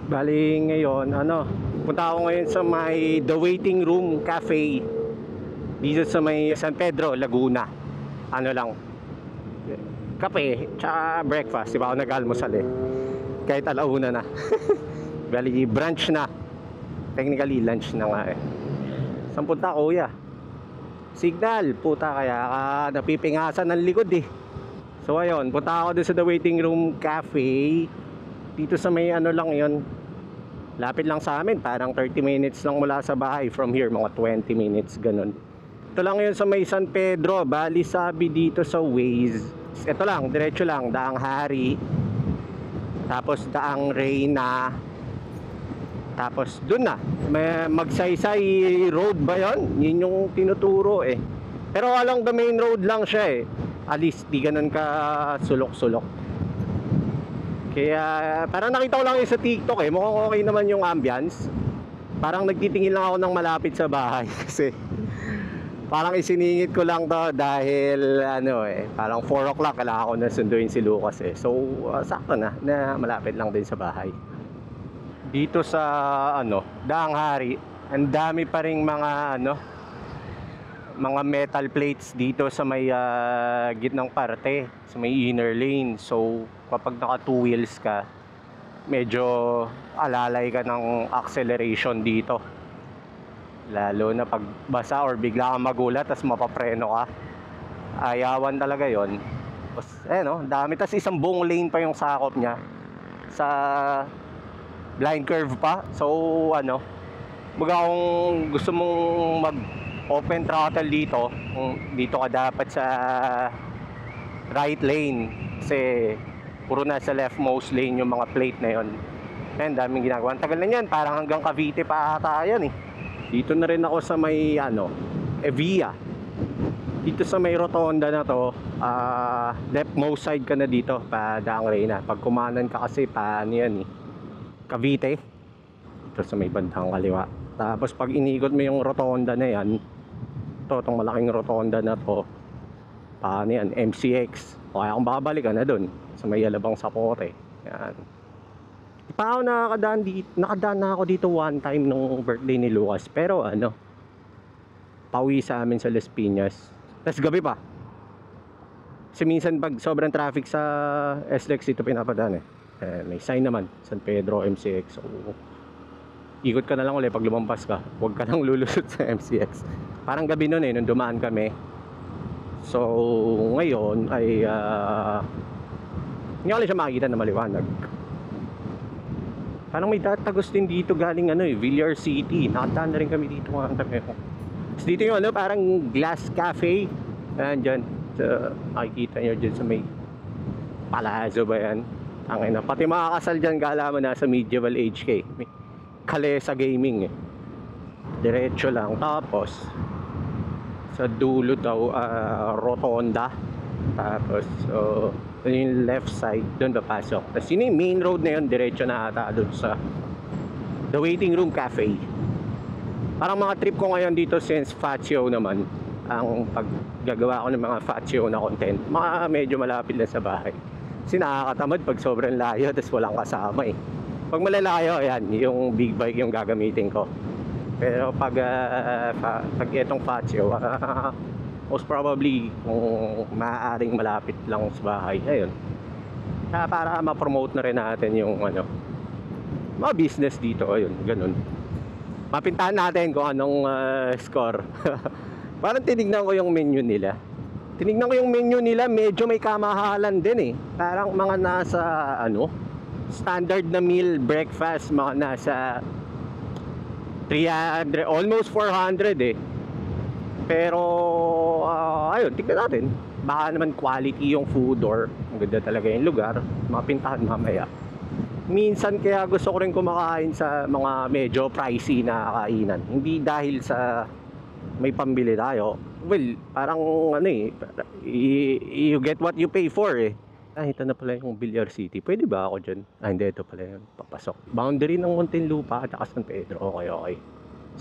Bali ngayon, punta ako ngayon sa may The Waiting Room Cafe dito sa may San Pedro, Laguna. Ano lang, kape, tsaka breakfast. Di ba ako nag-almusal eh. Kahit alauna na. Bali, brunch na. Technically, lunch na nga eh. Saan punta, kuya? Signal, puta, kaya ka napipingasan ng likod eh. So ayun, punta ako doon sa The Waiting Room Cafe. Dito sa may ano lang yon, lapit lang sa amin, parang 30 minutes lang mula sa bahay. From here, mga 20 minutes, ganun. Ito lang yun sa may San Pedro. Bali, sabi dito sa Waze, ito lang, diretso lang, Daang Hari, tapos Daang Reyna, tapos dun na may Magsaysay Road ba yun? Yun yung tinuturo eh. Pero along the main road lang siya eh. At least di ganun ka sulok-sulok. Kaya parang nakita ko lang yun sa TikTok eh. Mukhang okay naman yung ambience. Parang nagtitingin lang ako ng malapit sa bahay. Kasi parang isiningit ko lang to dahil parang 4 o'clock kailangan ko na sunduin si Lucas eh. So sakto na malapit lang din sa bahay. Dito sa Daang Hari, ang dami pa ring mga mga metal plates dito sa may gitnang parte, sa may inner lane. So kapag naka 2 wheels ka, medyo alalay ka ng acceleration dito, lalo na pag basa or bigla kang magulat tas mapapreno ka. Ayawan talaga yon. Tapos dami, tas isang buong lane pa yung sakop niya sa blind curve pa. So baga kung gusto mong mag open throttle dito, dito ka dapat sa right lane kasi puro na sa leftmost lane yung mga plate na yon. Ayan, daming ginagawa. Ang tagal na yan, parang hanggang Cavite pa ata yan eh. Dito na rin ako sa may Evia. Dito sa may rotonda na to, leftmost side ka na dito pa Daang Reyna. Pag kumanan ka kasi paano yan eh, Cavite, ito sa may bandang kaliwa. Tapos pag inikot mo yung rotonda na yan, itong malaking rotonda na to, paano yan, MCX. O kaya kung babalik ka na dun sa may Alabang Sapote. Yan. Pa ako nakadaan na ako dito one time nung birthday ni Lucas. Pero pauwi sa amin sa Las Piñas, tas gabi pa. Kasi minsan pag sobrang traffic sa SLEX dito pinapadaan may sign naman, San Pedro, MCX. So ikot ka na lang ulit pag lumampas ka. Huwag ka nang lulusot sa MCX. Parang gabi nun nung dumaan kami. So ngayon ay hindi ko lang siya makikita na maliwanag. Parang may tatagos din dito galing Villar City. Nakadaan na rin kami dito mga kami. So dito yung parang glass cafe. Ayan dyan, so, makikita nyo dyan sa may palazzo ba yan. Pati mga kasal dyan kala mo nasa medieval age kay Kalesa Gaming eh. Diretso lang. Tapos sa dulo daw rotonda. Tapos yung left side doon papasok. Tapos yun yung main road na yun, diretso na ata doon sa The Waiting Room Cafe. Parang mga trip ko ngayon dito since Faccio naman, ang paggagawa ko ng mga Faccio na content, medyo malapit lang sa bahay. Kasi nakakatamad pag sobrang layo tapos walang kasama eh. Pag malalayo, ayan, yung big bike yung gagamitin ko. Pero pag itong Faccio, most probably kung maaaring malapit lang sa bahay, ayun. Para ma-promote na rin natin yung mga business dito, ayun, ganun. Mapintahan natin kung anong score. Parang tinignan ko yung menu nila. Medyo may kamahalan din eh. Parang mga nasa standard na meal breakfast, mga nasa 300, almost 400 eh. Pero ayun, tignan natin. Baka naman quality yung food or maganda talaga yung lugar. Mapintahan mamaya. Minsan kaya gusto ko rin kumakain sa mga medyo pricey na kainan. Hindi dahil sa may pambili tayo. Well, parang you get what you pay for eh. Ito na pala yung Villar City. Pwede ba ako dyan? Hindi, ito pala yung papasok. Boundary ng Muntinlupa at San Pedro. Okay.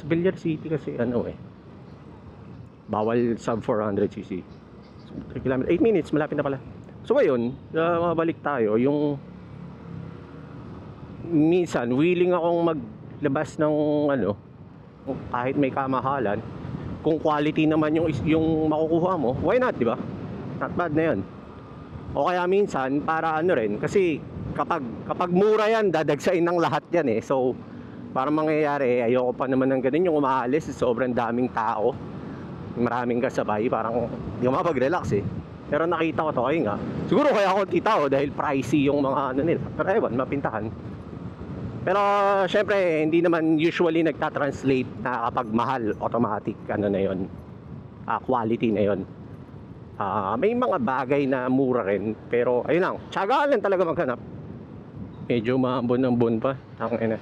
Sa Villar City kasi bawal sub 400cc. So, 3 km, 8 minutes, malapit na pala. So ayun, mabalik tayo. Yung minsan willing akong maglabas ng ano, kahit may kamahalan, kung quality naman yung makukuha mo, why not, di ba? Not bad na yun. O kaya minsan para ano rin, kasi kapag mura yan, dadagsain ng lahat yan eh. So parang mangyayari, ayoko pa naman ng ganun, yung umaalis sobrang daming tao, maraming kasabay, parang di ka mapag-relax eh. Pero nakita ko to, ayun nga, siguro kaya ako tao dahil pricey yung mga ano nila, pero ewan, mapintahan. Pero syempre hindi naman usually nagta-translate na kapag mahal automatic ano na yon, quality na yon. May mga bagay na mura rin, pero ayun lang, tiyaga lang talaga maghanap. Medyo maambon-ambon pa, tangina.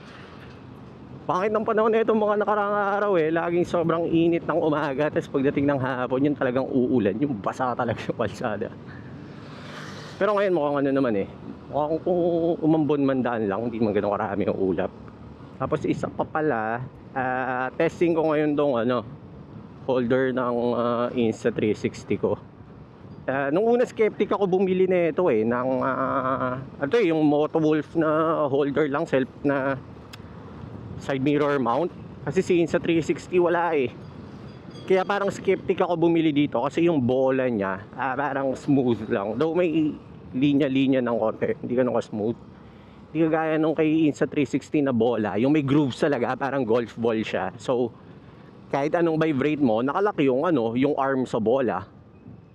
Pangit ng panahon na itong mga nakaraang araw eh, laging sobrang init ng umaga, tapos pagdating ng hapon yun talagang uulan, yung basa talaga yung kalsada. Pero ngayon mukhang ano naman eh, mukhang kung umambon man daan lang, hindi man ganun karami yung ulap. Tapos isa pa pala, testing ko ngayon tong ano, holder ng Insta360 ko. Nung una skeptic ako bumili na ito eh, ng ito eh, yung Motowolf na holder lang, self na side mirror mount. Kasi si Insta360 wala eh. Kaya parang skeptic ako bumili dito kasi yung bola niya parang smooth lang. Though may linya-linya ng konti, hindi ganun ka-smooth. Hindi kagaya nung kay Insta360 na bola, yung may grooves talaga, parang golf ball siya. So kahit anong vibrate mo, nakalaki yung ano, yung arm sa bola.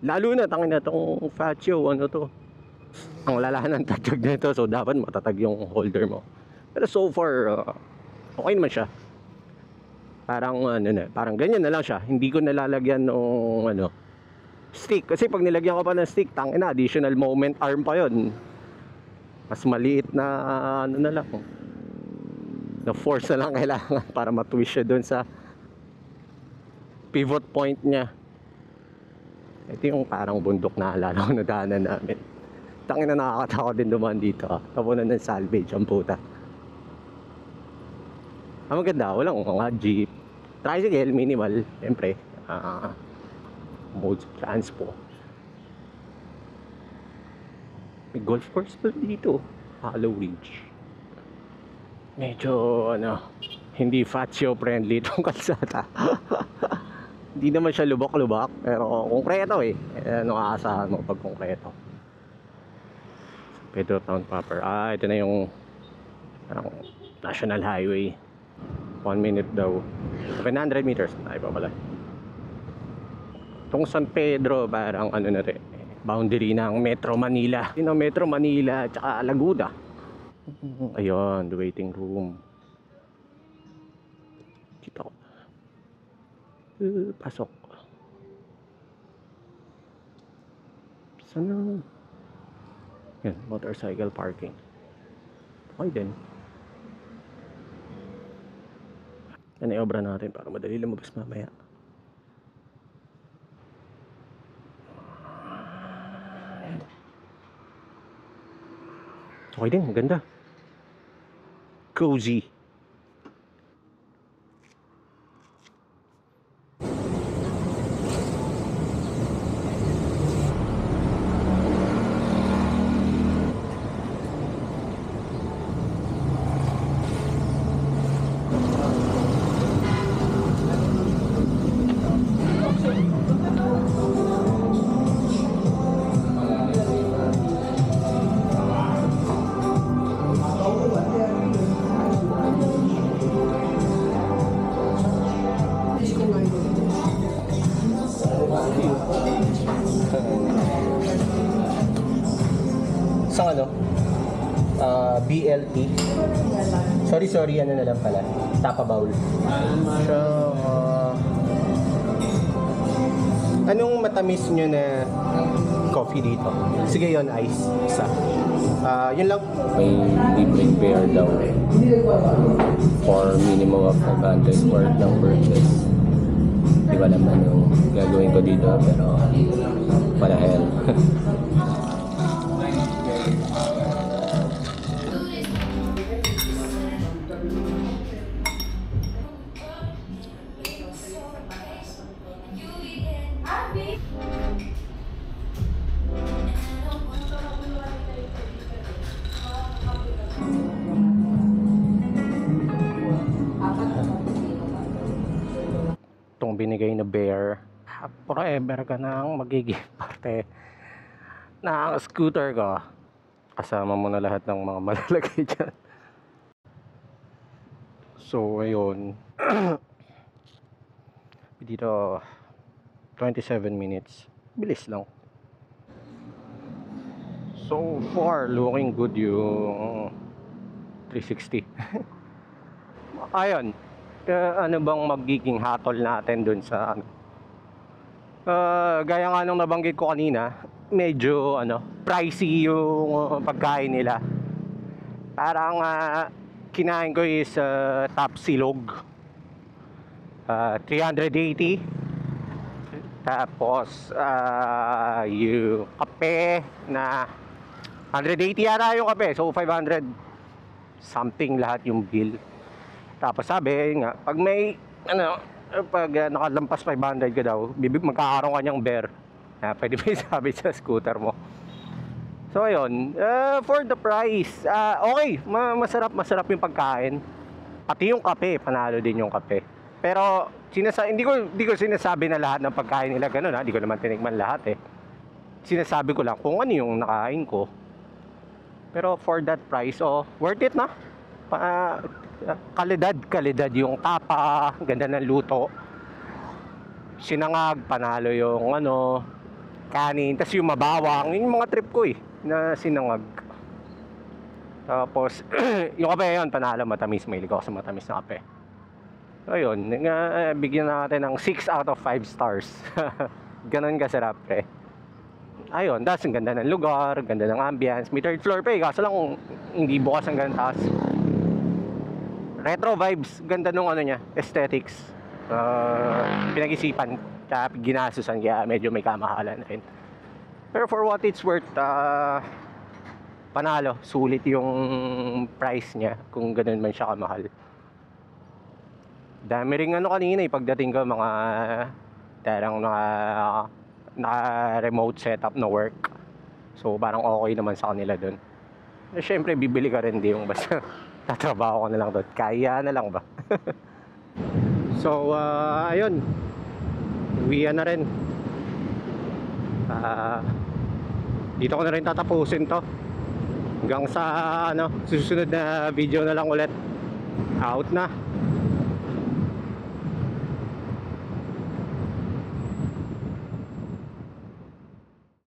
Lalo na tangin na tong Faccio, ano to, ang lalahan ng tatag nito, so dapat matatag yung holder mo. Pero so far okay naman siya. Parang ano na, parang ganyan na lang siya. Hindi ko nalalagyan ng ano, stick. Kasi pag nilagyan ko pa ng stick, tangina, additional moment arm pa yon. Mas maliit na ano na lang. Na force na lang kailangan para matwist siya doon sa pivot point niya. Ito yung parang bundok na alala ko na daanan namin. Tangina, nakakatakot din dumaan dito. Tapunan ng salvage ang puta. Maganda, walang mga jeep, tricycle, minimal, siyempre, modes of transport. May golf course pa dito, Hollow Ridge. Medyo, ano, hindi Faccio friendly itong kalsada. Hindi naman siya lubak-lubak, pero konkreto eh. Ano aasahan mo pag konkreto? Pedro Town proper. Ito na yung parang National Highway. 1 minute daw, 700 meters. Ay pa pala. Itong San Pedro parang ano na rin, boundary ng Metro Manila. Yung Metro Manila at saka Laguna. Ayun, the waiting room. Kita ko. Pasok. Sana? Yan, motorcycle parking. Okay din. Yan ay obra natin para madali lumabas mamaya. Okay din, maganda. Cozy. Isang ano? BLT. Sorry, ano na lang pala. Tapa bowl. So, anong matamis nyo na coffee dito? Sige yon ice. Isa. Yun lang. May libreng beer daw for minimum of 500 worth ng purchase. Di ba naman yung gagawin ko dito, pero para hell. akong binigay na bear. Forever ka nang magiging parte ng scooter ko. Kasama mo na lahat ng mga malalagay dyan. So, ayun. Dito, 27 minutes. Bilis lang. So far, looking good yung 360. Ayun. Ano bang magiging hatol natin dun sa ano? Gaya nga nung nabanggit ko kanina, medyo pricey yung pagkain nila. Parang kinain ko is top silog. 380. Tapos yung kape na 180 yata yung kape. So 500 something lahat yung bill. Tapos sabi nga, pag may pag nakalampas 500 ka daw, magkakaroon ka niyang bear. Pwede ba sabi sa scooter mo. So ayun, for the price, okay, masarap yung pagkain. Pati yung kape, panalo din yung kape. Pero hindi ko sinasabi na lahat ng pagkain nila ganun ha. Hindi ko naman tinikman lahat eh. Sinasabi ko lang kung ano yung nakain ko. Pero for that price, worth it na. Kalidad yung tapa, ganda ng luto. Sinangag, panalo yung kanin, tas yung mabawang, yung mga trip ko na sinangag. Tapos yung kape yun, panalo, matamis, mahilig ako sa matamis na kape. Ayun, bigyan natin ng 6 out of 5 stars. Ganon kasarap ayun, das ang ganda ng lugar, ganda ng ambience. May third floor pa kaso lang hindi bukas ang ganang taas. Retro vibes, ganda nung niya, aesthetics. Pinag-isipan, kaya ginasusan, kaya medyo may kamahalan rin. Pero for what it's worth, panalo, sulit yung price niya kung ganun man siya kamahal. Dami ring kanina pagdating ko mga tarang naka remote setup na work. So parang okay naman sa kanila dun. Siyempre bibili ka rin, di yung basta tatrabaho ko na lang doon. Kaya na lang ba? So ayun, uwian na rin. Dito ko na rin tatapusin to. Hanggang sa susunod na video na lang ulit. Out na.